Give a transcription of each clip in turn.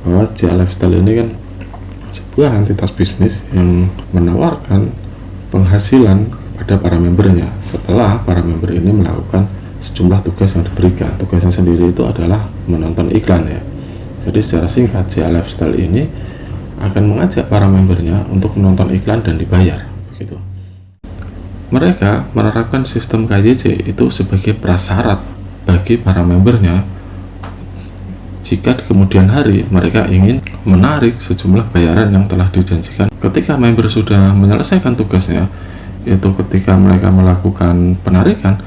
Bahwa JA Lifestyle ini kan sebuah entitas bisnis yang menawarkan penghasilan pada para membernya setelah para member ini melakukan sejumlah tugas yang diberikan. Tugasnya sendiri itu adalah menonton iklan ya. Jadi secara singkat, JA Lifestyle ini akan mengajak para membernya untuk menonton iklan dan dibayar begitu. Mereka menerapkan sistem KYC itu sebagai prasyarat bagi para membernya jika di kemudian hari mereka ingin menarik sejumlah bayaran yang telah dijanjikan. Ketika member sudah menyelesaikan tugasnya, yaitu ketika mereka melakukan penarikan,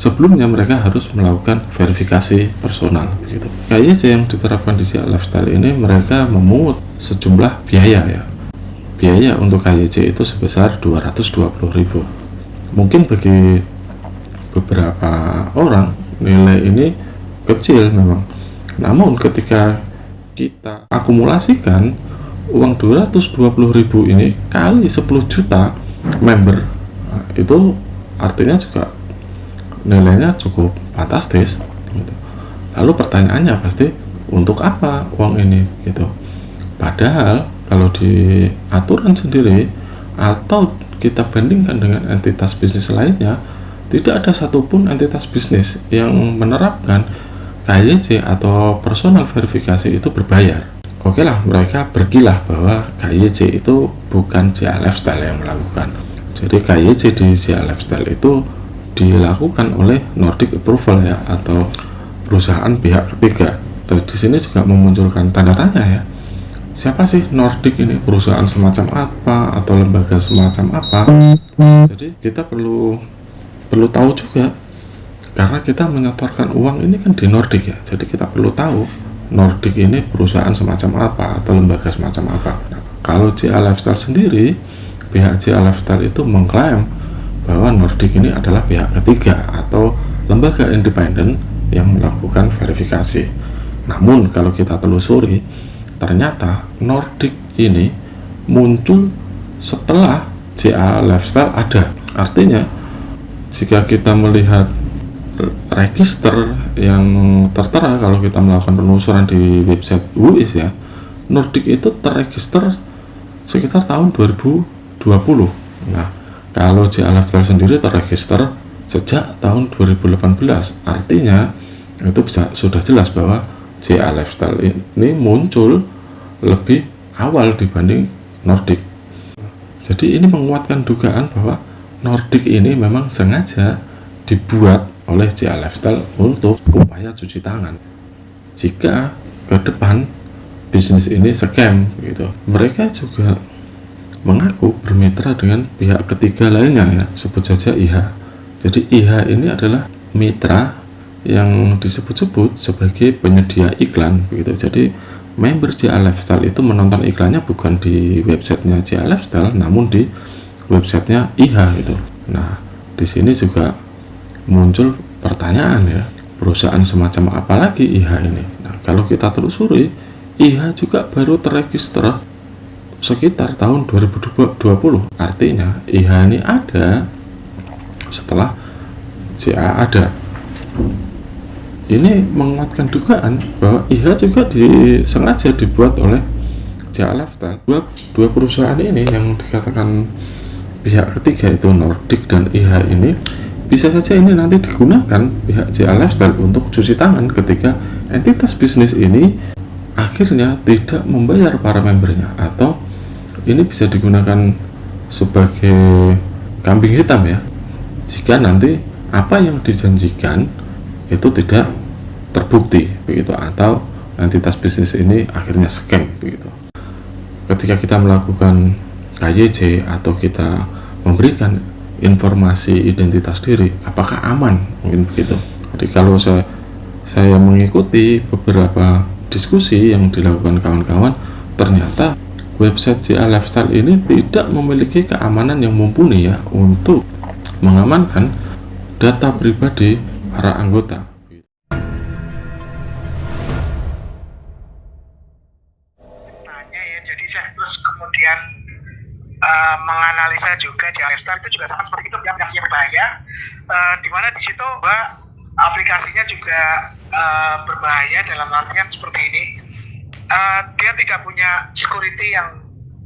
sebelumnya mereka harus melakukan verifikasi personal begitu. KYC yang diterapkan di JA Lifestyle ini, mereka memungut sejumlah biaya ya. Biaya untuk KYC itu sebesar 220.000. Mungkin bagi beberapa orang nilai ini kecil memang. Namun ketika kita akumulasikan uang 220.000 ini kali 10 juta member, itu artinya juga nilainya cukup fantastis gitu. Lalu pertanyaannya pasti, untuk apa uang ini gitu. Padahal kalau di aturan sendiri atau kita bandingkan dengan entitas bisnis lainnya, tidak ada satupun entitas bisnis yang menerapkan KYC atau personal verifikasi itu berbayar. Oke lah, mereka berkilah bahwa KYC itu bukan JA Lifestyle yang melakukan. Jadi KYC di JA Lifestyle itu dilakukan oleh Nordic Approval ya, atau perusahaan pihak ketiga. Di sini juga memunculkan tanda tanya ya. Siapa sih Nordic ini? Perusahaan semacam apa atau lembaga semacam apa? Jadi kita perlu tahu juga, karena kita menyetorkan uang ini kan di Nordic ya. Jadi kita perlu tahu Nordic ini perusahaan semacam apa atau lembaga semacam apa. Nah, kalau JA Lifestyle sendiri, pihak JA Lifestyle itu mengklaim bahwa Nordic ini adalah pihak ketiga atau lembaga independen yang melakukan verifikasi. Namun kalau kita telusuri, ternyata Nordic ini muncul setelah JA Lifestyle ada. Artinya jika kita melihat register yang tertera, kalau kita melakukan penelusuran di website WUIS ya, Nordic itu terregister sekitar tahun 2020. Nah, kalau JA Lifestyle sendiri terregister sejak tahun 2018. Artinya itu sudah jelas bahwa JA Lifestyle ini muncul lebih awal dibanding Nordic. Jadi ini menguatkan dugaan bahwa Nordic ini memang sengaja dibuat oleh JA Lifestyle untuk upaya cuci tangan. Jika ke depan bisnis ini scam gitu, mereka juga mengaku bermitra dengan pihak ketiga lainnya ya, sebut saja IH. Jadi IH ini adalah mitra yang disebut-sebut sebagai penyedia iklan begitu. Jadi member JA Lifestyle itu menonton iklannya bukan di websitenya JA Lifestyle, namun di websitenya IH gitu. Nah, di sini juga muncul pertanyaan ya, perusahaan semacam apa lagi IH ini? Nah, kalau kita telusuri, IH juga baru terregister sekitar tahun 2020. Artinya IH ini ada setelah JA ada. Ini menguatkan dugaan bahwa IH juga sengaja dibuat oleh JA Lifestyle. Dua perusahaan ini yang dikatakan pihak ketiga itu Nordic dan IH ini, bisa saja ini nanti digunakan pihak JA Lifestyle untuk cuci tangan ketika entitas bisnis ini akhirnya tidak membayar para membernya, atau ini bisa digunakan sebagai kambing hitam ya, jika nanti apa yang dijanjikan itu tidak terbukti begitu, atau entitas bisnis ini akhirnya scam begitu. Ketika kita melakukan KYC atau kita memberikan informasi identitas diri, apakah aman? Mungkin begitu. Jadi kalau saya mengikuti beberapa diskusi yang dilakukan kawan-kawan, ternyata website JA Lifestyle ini tidak memiliki keamanan yang mumpuni ya untuk mengamankan data pribadi para anggota. Tanya ya, jadi saya terus kemudian menganalisa juga JA Lifestyle itu juga sama seperti itu, aplikasinya berbahaya, di mana di situ aplikasinya juga berbahaya dalam artian seperti ini. Dia tidak punya security yang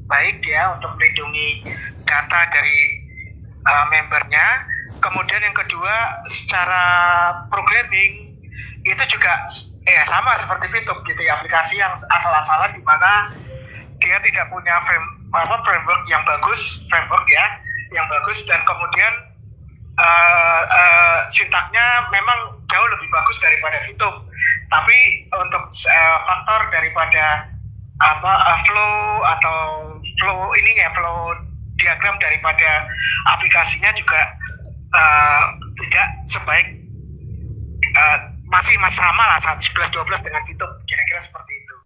baik ya untuk melindungi data dari membernya. Kemudian yang kedua, secara programming itu juga sama seperti Fitup gitu ya, aplikasi yang asal-asalan di mana dia tidak punya framework yang bagus, dan kemudian sintaknya memang jauh lebih bagus daripada Fitup. Tapi untuk faktor daripada flow diagram daripada aplikasinya juga tidak sebaik, masih sama lah 11-12 dengan Fitup, kira-kira seperti itu.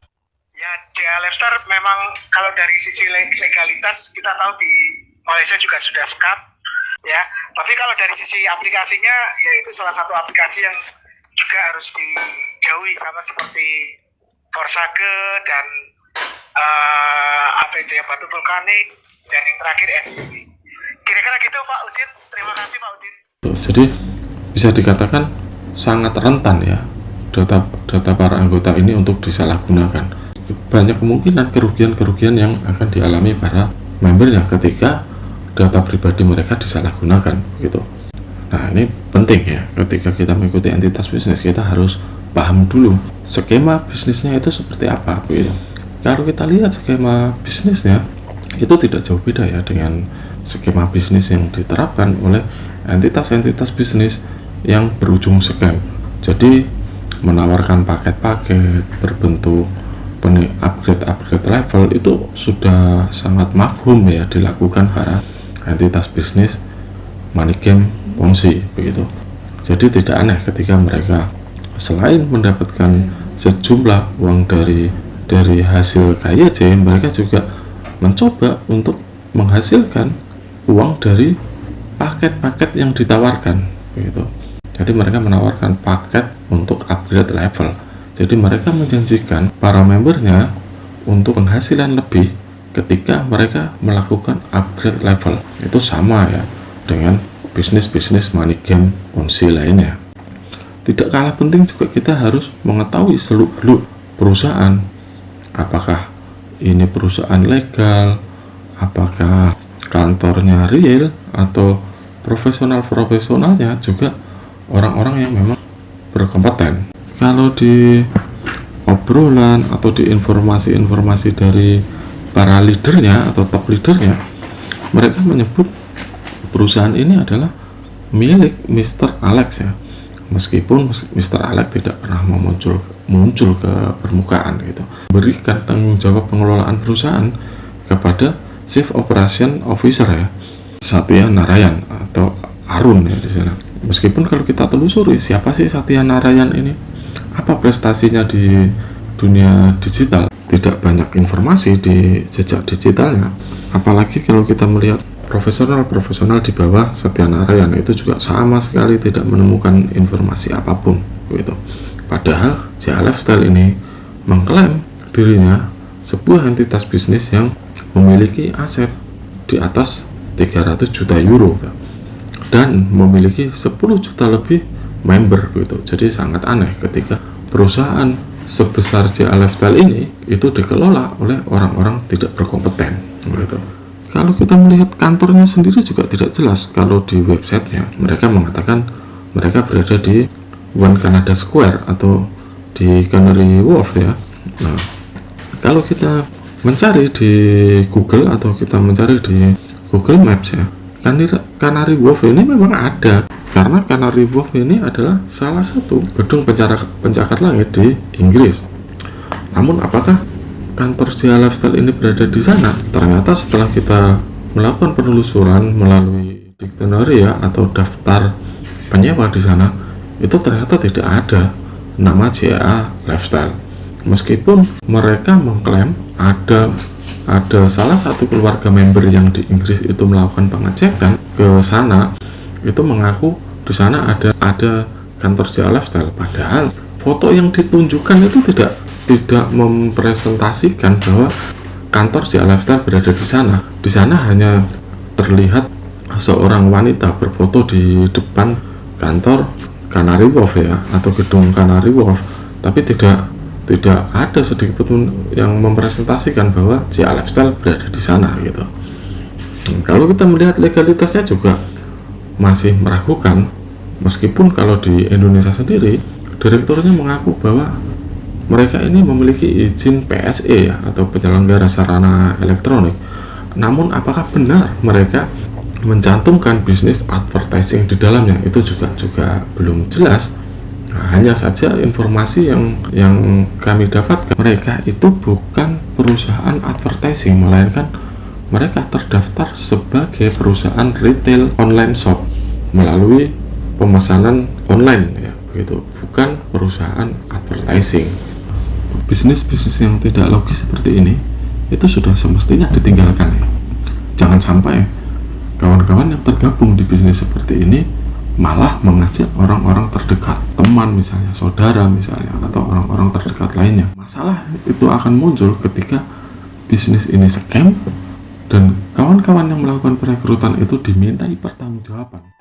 Ya, JA Lifestyle memang kalau dari sisi legalitas kita tahu di Malaysia juga sudah SCAP ya, tapi kalau dari sisi aplikasinya ya itu salah satu aplikasi yang juga harus dijauhi, sama seperti Forsage dan batu vulkanik, dan yang terakhir SUV. Kira-kira gitu Pak Udin. Terima kasih Pak Udin. Jadi bisa dikatakan sangat rentan ya data para anggota ini untuk disalahgunakan. Banyak kemungkinan kerugian-kerugian yang akan dialami para membernya ketika data pribadi mereka disalahgunakan gitu. Nah, ini penting ya, ketika kita mengikuti entitas bisnis kita harus paham dulu skema bisnisnya itu seperti apa gitu. Kalau kita lihat skema bisnisnya itu tidak jauh beda ya dengan skema bisnis yang diterapkan oleh entitas-entitas bisnis yang berujung scam. Jadi menawarkan paket-paket berbentuk upgrade level itu sudah sangat mafhum ya dilakukan para entitas bisnis money game Ponzi begitu. Jadi tidak aneh ketika mereka selain mendapatkan sejumlah uang dari hasil KYC, mereka juga mencoba untuk menghasilkan uang dari paket-paket yang ditawarkan begitu. Jadi mereka menawarkan paket untuk upgrade level. Jadi mereka menjanjikan para membernya untuk penghasilan lebih ketika mereka melakukan upgrade level. Itu sama ya dengan bisnis-bisnis money game Ponzi lainnya. Tidak kalah penting juga kita harus mengetahui seluk-beluk perusahaan. Apakah ini perusahaan legal, apakah kantornya real, atau profesionalnya juga orang-orang yang memang berkompeten. Kalau di obrolan atau di informasi-informasi dari para leadernya atau top leadernya, mereka menyebut perusahaan ini adalah milik Mr. Alex ya, meskipun Mr. Alex tidak pernah muncul ke permukaan gitu. Berikan tanggung jawab pengelolaan perusahaan kepada Chief Operation Officer ya, Satya Narayan atau Arun ya di sana. Meskipun kalau kita telusuri siapa sih Satya Narayan ini, apa prestasinya di dunia digital, tidak banyak informasi di jejak digitalnya. Apalagi kalau kita melihat profesional di bawah Satya Narayan itu juga sama sekali tidak menemukan informasi apapun gitu. Padahal JA Lifestyle ini mengklaim dirinya sebuah entitas bisnis yang memiliki aset di atas 300 juta euro dan memiliki 10 juta lebih member gitu. Jadi sangat aneh ketika perusahaan sebesar JA Lifestyle ini itu dikelola oleh orang-orang tidak berkompeten gitu. Kalau kita melihat kantornya sendiri juga tidak jelas. Kalau di websitenya mereka mengatakan mereka berada di One Canada Square atau di Canary Wharf ya. Nah, kalau kita mencari di Google atau kita mencari di Google Maps ya, Canary Wharf ini memang ada, karena Canary Wharf ini adalah salah satu gedung pencakar langit di Inggris. Namun apakah kantor JA Lifestyle ini berada di sana? Ternyata setelah kita melakukan penelusuran melalui dictionary ya atau daftar penyewa di sana, itu ternyata tidak ada nama JA Lifestyle. Meskipun mereka mengklaim ada salah satu keluarga member yang di Inggris itu melakukan pengecekan ke sana, itu mengaku di sana ada kantor JA Lifestyle. Padahal foto yang ditunjukkan itu tidak mempresentasikan bahwa kantor CA Lifestyle berada di sana. Di sana hanya terlihat seorang wanita berfoto di depan kantor Canary Wharf ya, atau gedung Canary Wharf, tapi tidak ada sedikit pun yang mempresentasikan bahwa CA Lifestyle berada di sana gitu. Kalau kita melihat legalitasnya juga masih meragukan, meskipun kalau di Indonesia sendiri direkturnya mengaku bahwa mereka ini memiliki izin PSE ya, atau penyelenggara sarana elektronik. Namun apakah benar mereka mencantumkan bisnis advertising di dalamnya, itu juga belum jelas. Nah, hanya saja informasi yang kami dapatkan, mereka itu bukan perusahaan advertising, melainkan mereka terdaftar sebagai perusahaan retail online shop melalui pemesanan online ya, begitu, bukan perusahaan advertising. Bisnis-bisnis yang tidak logis seperti ini itu sudah semestinya ditinggalkan ya. Jangan sampai kawan-kawan yang tergabung di bisnis seperti ini malah mengajak orang-orang terdekat, teman misalnya, saudara misalnya, atau orang-orang terdekat lainnya. Masalah itu akan muncul ketika bisnis ini scam dan kawan-kawan yang melakukan perekrutan itu dimintai pertanggungjawaban.